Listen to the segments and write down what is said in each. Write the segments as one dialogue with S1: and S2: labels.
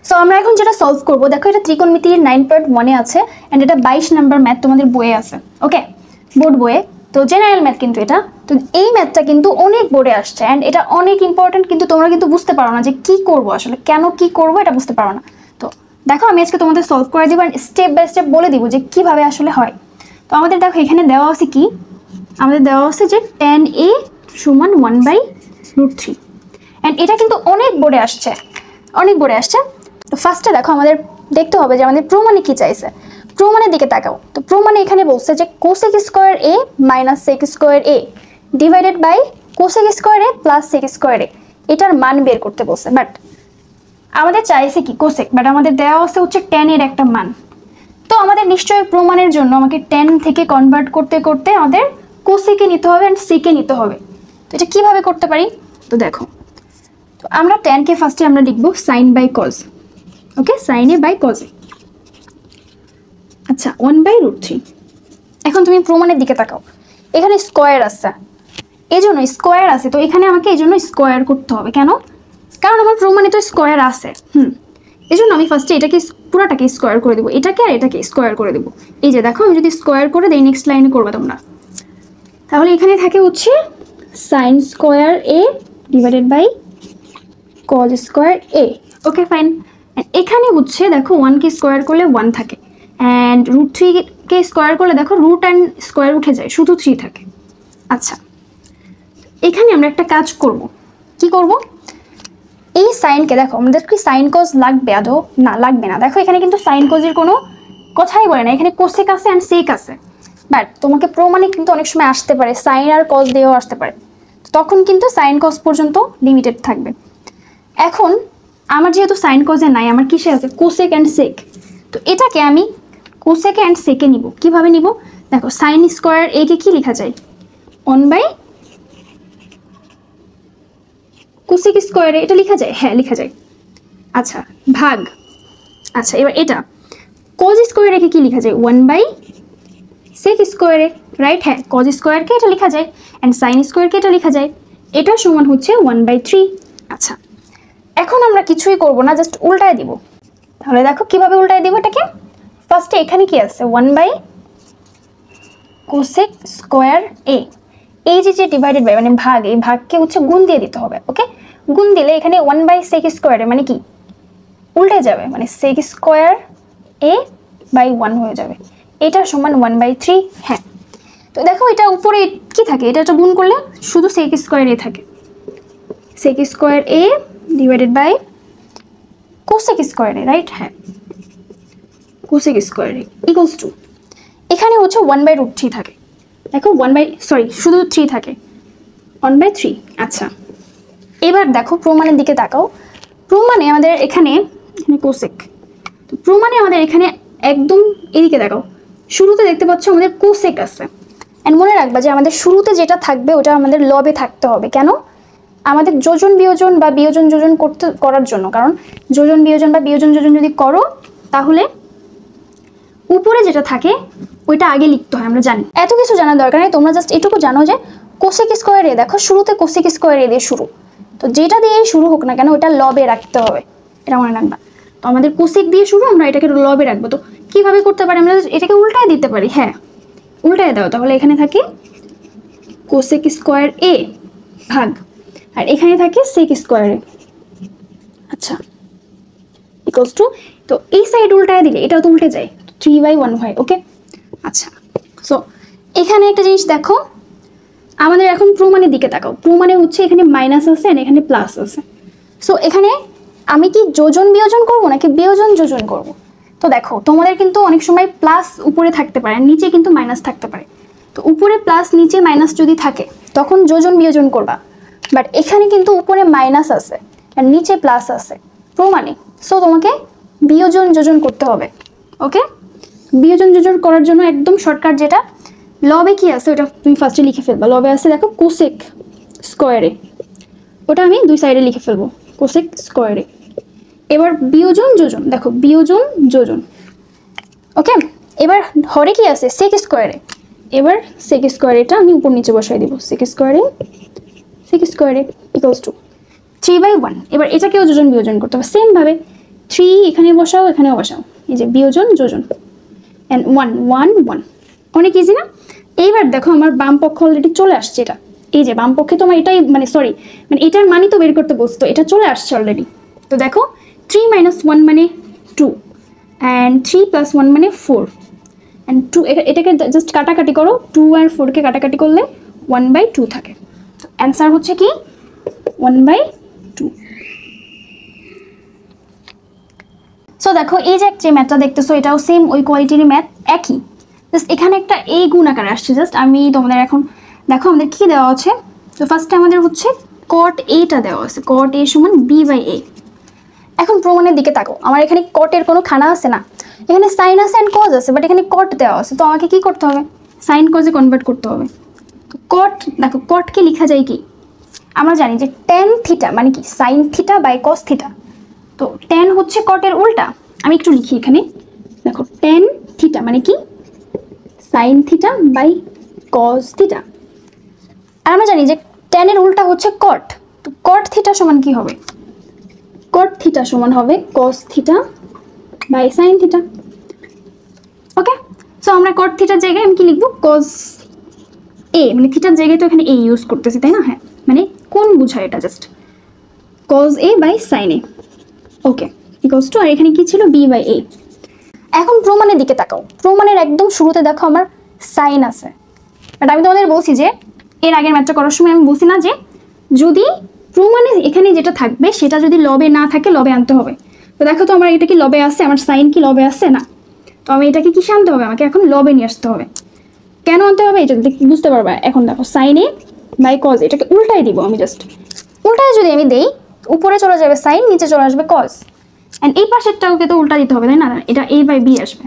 S1: So আমরা এখন যেটা সলভ করব, দেখো এটা ত্রিকোণমিতির 9.1 আছে এন্ড এটা 22 নাম্বার ম্যাথ তোমাদের বইয়ে আছে, ওকে, বোর্ড বইয়ে। তো জেনারেল ম্যাথ কিন্তু এটা, তো এই ম্যাথটা কিন্তু অনেক বোর্ডে আসছে এন্ড এটা অনেক ইম্পর্টেন্ট, কিন্তু তোমরা কিন্তু বুঝতে পারো না যে কি করব, আসলে কেন কি করব এটা বুঝতে পারো না। তো দেখো আমি আজকে তোমাদের সলভ করে দিব এন্ড স্টেপ বাই স্টেপ বলে দিব যে কিভাবে আসলে হয়। তো আমাদের দেখো এখানে দেওয়া আছে কি, আমাদের দেওয়া আছে যে tan a সমান 1/√3 এন্ড এটা কিন্তু অনেক বোর্ডে আসছে, অনেক বোর্ডে আসছে। তো ফার্স্টে দেখো আমাদের দেখতে হবে যে আমাদের প্রমাণে কি চাইছে, প্রমাণের দিকে তাকাও। তো প্রমাণে এখানে বলছে যে cosec square a minus sec square a divided by cosec square a plus sec square a, এটার মান বের করতে বলছে। বাট আমাদের চাইছে কি কোসেক, বাট আমাদের দেওয়া আছে হচ্ছে tan এর একটা মান। তো আমাদের নিশ্চয়ই প্রমাণের জন্য আমাকে tan থেকে কনভার্ট করতে করতে আমাদের কোসেকে নিতে হবে এন্ড সেকে নিতে হবে। তো এটা কিভাবে করতে পারি, তো দেখো, তো আমরা tan কে ফার্স্টে আমরা লিখব sin by cos, okay, sin a by cos a, আচ্ছা 1/√3। এখন তুমি প্রমাণের দিকে তাকাও, এখানে স্কয়ার আছে, এইজন্য স্কয়ার আছে, তো এখানে আমাকে এইজন্য স্কয়ার করতে হবে। কেন? কারণ আমার প্রমাণে তো স্কয়ার আছে, এইজন্য আমি ফার্স্টে এটাকে পুরোটাকে স্কয়ার করে দেবো, এটাকে আর এটাকে স্কয়ার করে দেবো। এই যে দেখো আমি যদি স্কয়ার করে দেই, নেক্সট লাইনে করবে তোমরা, তাহলে এখানে থাকে হচ্ছে sin square a divided by cos square a, okay fine. এখানে হচ্ছে দেখো 1 কে স্কয়ার করলে 1 থাকে এন্ড √3 কে স্কয়ার করলে দেখো রুট এন্ড স্কয়ার উঠে যায়, শুধু 3 থাকে। আচ্ছা, এখানে আমরা একটা কাজ করব, কি করব, এই সাইনকে দেখো আমাদের কি সাইন কজ লাগবে আদৌ? না, লাগবে না। দেখো এখানে কিন্তু সাইন কজের কোনো কথাই বলে না, এখানে কোসেক আছে এন্ড সেক আছে। বাট তোমাকে প্রমাণে কিন্তু অনেক সময় আসতে পারে সাইন আর কজ দিয়েও আসতে পারে, তখন কিন্তু সাইন কজ পর্যন্ত লিমিটেড থাকবে। এখন আমার যেহেতু সাইন কজে নাই, আমার কিসে আছে, কোসেক এন্ড সেক। তো এটাকে আমি কোসেক এন্ড সেকে নিব। কিভাবে নিব, দেখো সাইন স্কয়ার a কে কি লেখা যায়, 1 কোসেক স্কয়ারে, এটা লেখা যায়, হ্যাঁ লেখা যায়। আচ্ছা ভাগ, আচ্ছা এবার এটা কজ স্কয়ারে কে কি লেখা যায়, 1/সেক স্কয়ারে, রাইট, হ্যাঁ কজ স্কয়ারকে এটা লেখা যায় এন্ড সাইন স্কয়ারকে এটা লেখা যায়, এটা সমান হচ্ছে 1/3। আচ্ছা এখন আমরা কিছুই করব না, জাস্ট উল্টায় দিব। তাহলে দেখো কিভাবে উল্টায় দিব এটাকে, ফার্স্টে এখানে কি আছে 1/কোসেক স্কয়ার a, এই যে ডিভাইডেড বাই মানে ভাগ, এই ভাগকে হচ্ছে গুণ দিয়ে দিতে হবে, ওকে। গুণ দিলে এখানে 1/সেক স্কয়ারে মানে কি উল্টে যাবে, মানে সেক স্কয়ার a বাই 1 হয়ে যাবে, এটা সমান 1/3। হ্যাঁ, তো দেখো এটা উপরে কি থাকে, এটা গুণ করলে শুধু সেক স্কয়ার a থাকে, sec square a divided by cosec square a, right, হ্যাঁ cosec square a equals to, এখানে হচ্ছে 1/√3 থাকে, দেখো শুধু 3 থাকে, 1/3। আচ্ছা এবার দেখো প্রমাণের দিকে তাকাও, প্রমাণে আমাদের এখানে কোসেক, তো প্রমাণে আমাদের এখানে একদম এদিকে দেখাও, শুরুতে দেখতে পাচ্ছ আমাদের কোসেক আছে এন্ড মনে রাখবা যে আমাদের শুরুতে যেটা থাকবে ওটা আমাদের লবে থাকতে হবে। কেন? আমাদের যোজন বিয়োজন বা বিয়োজন যোজন করার জন্য, কারণ যোজন বিয়োজন বা বিয়োজন যোজন যদি করো তাহলে উপরে যেটা থাকে ওইটা আগে লিখতে হয়, আমরা জানি। এত কিছু জানার দরকার নেই, তোমরা জাস্ট এটুকু জানো যে কোসেক স্কয়ার a, দেখো শুরুতে কোসেক স্কয়ার a দিয়ে শুরু, তো যেটা দিয়ে শুরু হোক না কেন ওটা লবে রাখতে হবে, এটা মনে রাখবা। তো আমাদের কোসেক দিয়ে শুরু, আমরা এটাকে লবে রাখবো। তো কিভাবে করতে পারি, আমরা এটাকে উল্টায় দিতে পারি, হ্যাঁ উল্টায় দাও, তাহলে এখানে থাকে কোসেক স্কয়ার a ভাগ, আর এখানে থাকে সেক স্কয়ার a, আচ্ছা ইকুয়ালস টু, তো এই সাইড উল্টায় দিলে এটাও তো উল্টে যায়, 3/1 হয়, ওকে। আচ্ছা সো এখানে একটা জিনিস দেখো, আমাদের এখন প্রমাণের দিকে তাকাও, প্রমাণে হচ্ছে এখানে মাইনাস আছে আর এখানে প্লাস আছে। সো এখানে আমি কি যোজন বিয়োজন করব নাকি বিয়োজন যোজন করব? তো দেখো তোমাদের কিন্তু অনেক সময় প্লাস উপরে থাকতে পারে, নিচে কিন্তু মাইনাস থাকতে পারে। তো উপরে প্লাস নিচে মাইনাস যদি থাকে তখন যোজন বিয়োজন করবা, বাট এখানে কিন্তু উপরে মাইনাস আছে আর নিচে প্লাস আছে প্রমাণে, সো তোমাকে বিয়োজন যোজন করতে হবে, ওকে। বিয়োজন যোজন করার জন্য একদম শর্টকাট যেটা, লবে কি আছে ওটা তুমি ফার্স্টে লিখে ফেলবা। লবে আছে দেখো কোসেক স্কয়ারে, ওটা আমি দুই সাইডে লিখে ফেলবো কোসেক স্কয়ারে। এবার বিয়োজন যোজন, দেখো বিয়োজন যোজন, ওকে। এবার হরে কি আছে সেক স্কয়ারে, এবার সেক স্কয়ার এটা আমি উপর নিচে বসাই দিব, সেক স্কয়ারে ইকুয়ালস টু 3/1। এবার এটাকেও যোজন বিয়োজন করতে হবে সেম ভাবে, 3 এখানে বসাও, এখানেও বসাও, এই যে বিয়োজন যোজন, এন্ড 1 1 1, অনেক ইজি না? এইবার দেখো আমার বাম পক্ষ অলরেডি চলে আসছে, এটা এই যে বাম পক্ষে তোমার এটাই মানে সরি মানে এটার মানই তো বের করতে বসতো, এটা চলে আসছে অলরেডি। তো দেখো 3 - 1 মানে 2, অ্যান্ড 3 + 1 মানে 4, অ্যান্ড 2 এটাকে জাস্ট কাটাকাটি করো, 2 আর 4কে কাটাকাটি করলে 1/2 থাকে। তো অ্যান্সার হচ্ছে কি 1/2। সো দেখো এই যে ম্যাথটা দেখতেছো এটাও সেম ওই কোয়ালিটির ম্যাথ, একই, জাস্ট এখানে একটা এ গুণ আকারে আসছে। জাস্ট আমি তোমাদের এখন দেখো আমাদের কি দেওয়া আছে। তো ফার্স্টে আমাদের হচ্ছে cot a-টা দেওয়া আছে, cot a = b/a। এখন প্রমাণের দিকে তাকাও, আমার এখানে কটের কোনো খানা আছে না, এখানে সাইন আছে অ্যান্ড কজ আছে, বাট এখানে কট দেওয়া আছে, তো আমাকে কি করতে হবে, সাইন কজে কনভার্ট করতে হবে। তো কট দেখো, কটকে লেখা যায় কি, আমরা জানি যে tan থিটা মানে কি sine theta by cos theta. তো tan হচ্ছে কটের উল্টা, আমি একটু লিখি এখানে, দেখো tan থিটা মানে কি sine theta by cos theta. আর আমরা জানি যে tan এর উল্টা হচ্ছে কট, তো কট থিটা সমান কি হবে, cot থিটা সমান হবে cos theta by sin theta. Okay, so আমরা cot থিটার জায়গায় আমি কি লিখবো, cos a, মানে থিটার জায়গায় তো এখানে a ইউজ করতেছি তাই না, হ্যাঁ মানে কোন বুঝায় এটা, just cos a by sin a। Okay, equals to, আর এখানে কি ছিল b/a। এখন প্রমাণের দিকে তাকাও, প্রমাণের একদম শুরুতে দেখো আমার সাইন আছে, বাট আমি তোমাদের বলছি যে এর আগের ম্যাথটা করার সময় আমি বলছি না যে যদি প্রমাণে এখানে যেটা থাকবে সেটা যদি লবে না থাকে লবে আনতে হবে। তো দেখো তো আমার এটা কি লবে আসছে, আমার সাইন কি লবে আসছে না, তো আমি এটাকে কিসে আনতে হবে, আমাকে এখন লবে নিয়ে আসতে হবে। কেন আনতে হবে এটা বুঝতে পারবা। এখন দেখো সাইন এ বাই কজ, এটাকে উল্টাই দিব আমি, জাস্ট উল্টায় যদি আমি দেই উপরে চলে যাবে সাইন, নিচে চলে আসবে কজ, অ্যান্ড এই পাশেরটাকে তো উল্টা দিতে হবে তাই না, এটা a/b আসবে।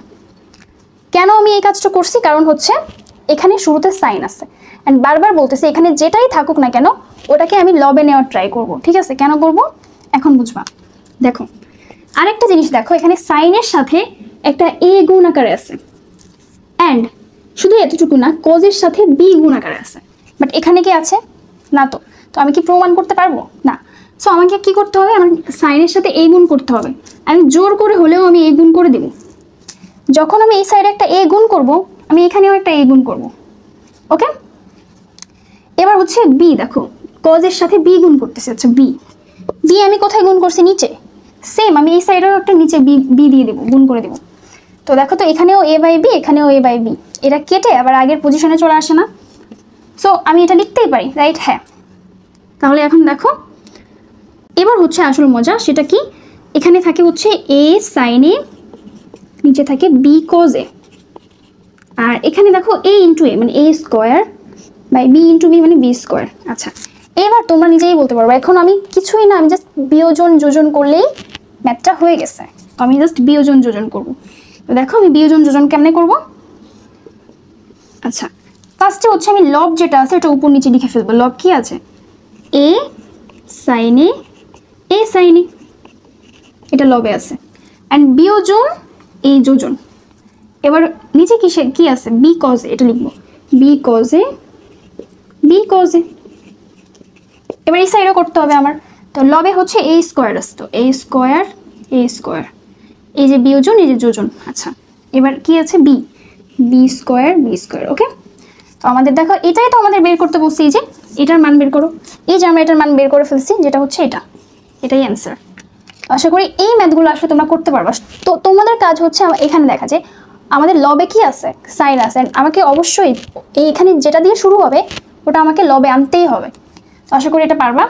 S1: কেন আমি এই কাজটা করছি, কারণ হচ্ছে এখানে শুরুতে সাইন আছে, অ্যান্ড বারবার বলতেছি এখানে যেটাই থাকুক না কেন ওটাকে আমি লবে নেওয়ার ট্রাই করব, ঠিক আছে? কেন করব এখন বুঝবা। দেখো আরেকটা জিনিস দেখো, এখানে সাইনের সাথে একটা a গুণ আকারে আছে, অ্যান্ড শুধু এতটুকু না কজের সাথে b গুণ আকারে আছে, বাট এখানে কি আছে না, তো তো আমি কি প্রমাণ করতে পারবো না। সো আমাকে কি করতে হবে, আমার সাইনের সাথে a গুণ করতে হবে, আমি জোর করে হলেও আমি a গুণ করে দেব। যখন আমি এই সাইডে একটা a গুণ করব আমি এখানেও একটা a গুণ করব। ওকে, এবার হচ্ছে b, দেখো কজের সাথে b গুণ করতেছে, আচ্ছা b আমি কোথায় গুণ করছি, নিচে, সেম আমি এই সাইডেও একটা নিচে b দিয়ে দেবো, গুণ করে দেবো। তো দেখো তো এখানেও a/b, এখানেও a/b, এটা কেটে আবার আগের পজিশনে চলে আসে না, সো আমি এটা লিখতেই পারি, রাইট? হ্যাঁ, তাহলে এখন দেখো এবার হচ্ছে আসল মজা, সেটা কি, এখানে থাকে হচ্ছে a sin a, নিচে থাকে b cos a, আর এখানে দেখো a * a মানে a square by b * b মানে b স্কয়ার। আচ্ছা, এবার তোমরা নিজেই বলতে পারবে, এখন আমি কিছুই না, আমি জাস্ট বিয়োজন যোজন করলেই ম্যাথটা হয়ে গেছে, তো আমি জাস্ট বিয়োজন যোজন করব। তো দেখো আমি বিয়োজন যোজন কেমনে করব। আচ্ছা, ফার্স্টে হচ্ছে আমি লব যেটা আছে এটা উপর নিচে লিখে ফেলবো। লব কি আছে, a sin a sin a, এটা লবে আছে, অ্যান্ড বিয়োজন এই যোজন। এবার নিচে কি আছে, b cos a, এটা লিখবো b cos a b cos a। এবার এই সাইডও করতে হবে আমার, তো লবে হচ্ছে a স্কয়ার আছে, তো a স্কয়ার এই যে বিয়োজন এই যে যোজন। আচ্ছা, এবার কি আছে b স্কয়ার b স্কয়ার। ওকে, তো আমাদের দেখো এটাই তো আমাদের বের করতে বলছি, যে এটার মান বের করো, এই যে আমরা এটার মান বের করে ফেলছি, যেটা হচ্ছে এটাই অ্যান্সার। আশা করি এই ম্যাথগুলো আসলে তোমরা করতে পারবা। তো তোমাদের কাজ হচ্ছে এখানে দেখা যে আমাদের লবে কি আছে, সাইন আছে, আমাকে অবশ্যই এইখানে যেটা দিয়ে শুরু হবে ওটা আমাকে লবে আনতেই হবে। তো আশা করি এটা পারবা।